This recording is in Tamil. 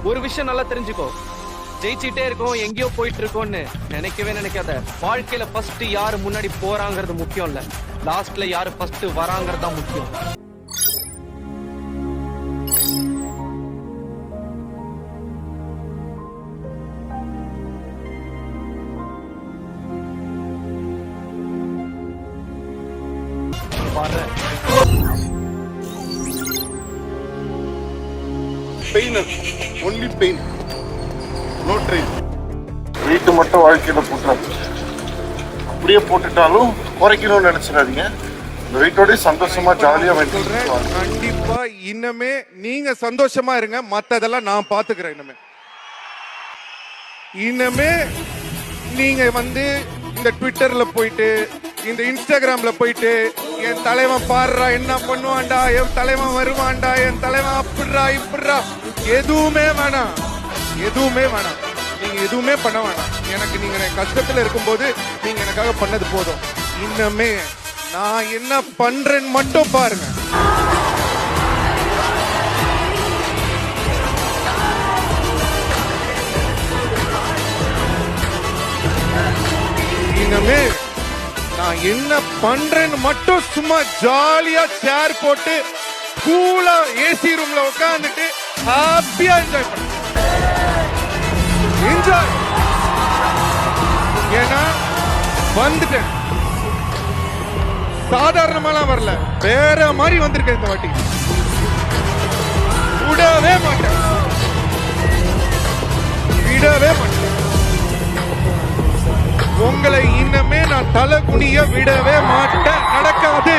ஒரு விஷயம் நல்லா தெரிஞ்சுக்கோ, ஜெயிச்சிட்டே இருக்கோம் எங்கேயோ போயிட்டு இருக்கோம்னு நினைக்கவே நினைக்காத. வாழ்க்கையில ஃபர்ஸ்ட் யாரு முன்னாடி போறாங்கிறது முக்கியம் இல்ல, லாஸ்ட்ல யாரு ஃபர்ஸ்ட் வராங்கிறது தான் முக்கியம். Only pain, no train. Weight மட்டும் வாழ்க்கையில போட்டுறாங்க. அப்படியே போட்டுட்டாலும் குறைக்கணும்னு நினைச்சிடாதீங்க. இந்த வெயிட்டோடய சந்தோஷமா ஜாலியா சொல்றேன். கண்டிப்பா இன்னமே நீங்க சந்தோஷமா இருங்க, மத்ததெல்லாம் நான் பாத்துக்கிறேன். இனிமே நீங்க இந்த ட்விட்டர்ல போயிட்டு இந்த இன்ஸ்டாகிராம்ல போயிட்டு என் தலைவன் பாடுறா என்ன பண்ணுவான்டா, என் தலைவன் வருவான்டா, என் தலைவன் அப்படிடா இப்படிடா, எதுவுமே வேணாம். நீங்க எதுவுமே பண்ண வேணாம். எனக்கு நீங்க கஷ்டத்துல இருக்கும்போது நீங்க எனக்காக பண்ணது போதும். இன்னமே நான் என்ன பண்றேன்னு மட்டும் பாருங்க. இன்னமே நான் என்ன பண்றேன்னு மட்டும் சும்மா ஜாலியா சேர் போட்டு கூலா ஏசி ரூம்ல உட்காந்துட்டு ஹாப்பியா என்ஜாய் பண்ண. என்ஜாய். ஏன்னா வந்துட்டேன், சாதாரணமாலாம் வரல, வேற மாதிரி வந்திருக்கேன் இந்த வாட்டி. விடவே மாட்டேன். உங்களை இன்னமே நான் தலை குனிய விடவே மாட்டேன். நடக்காது.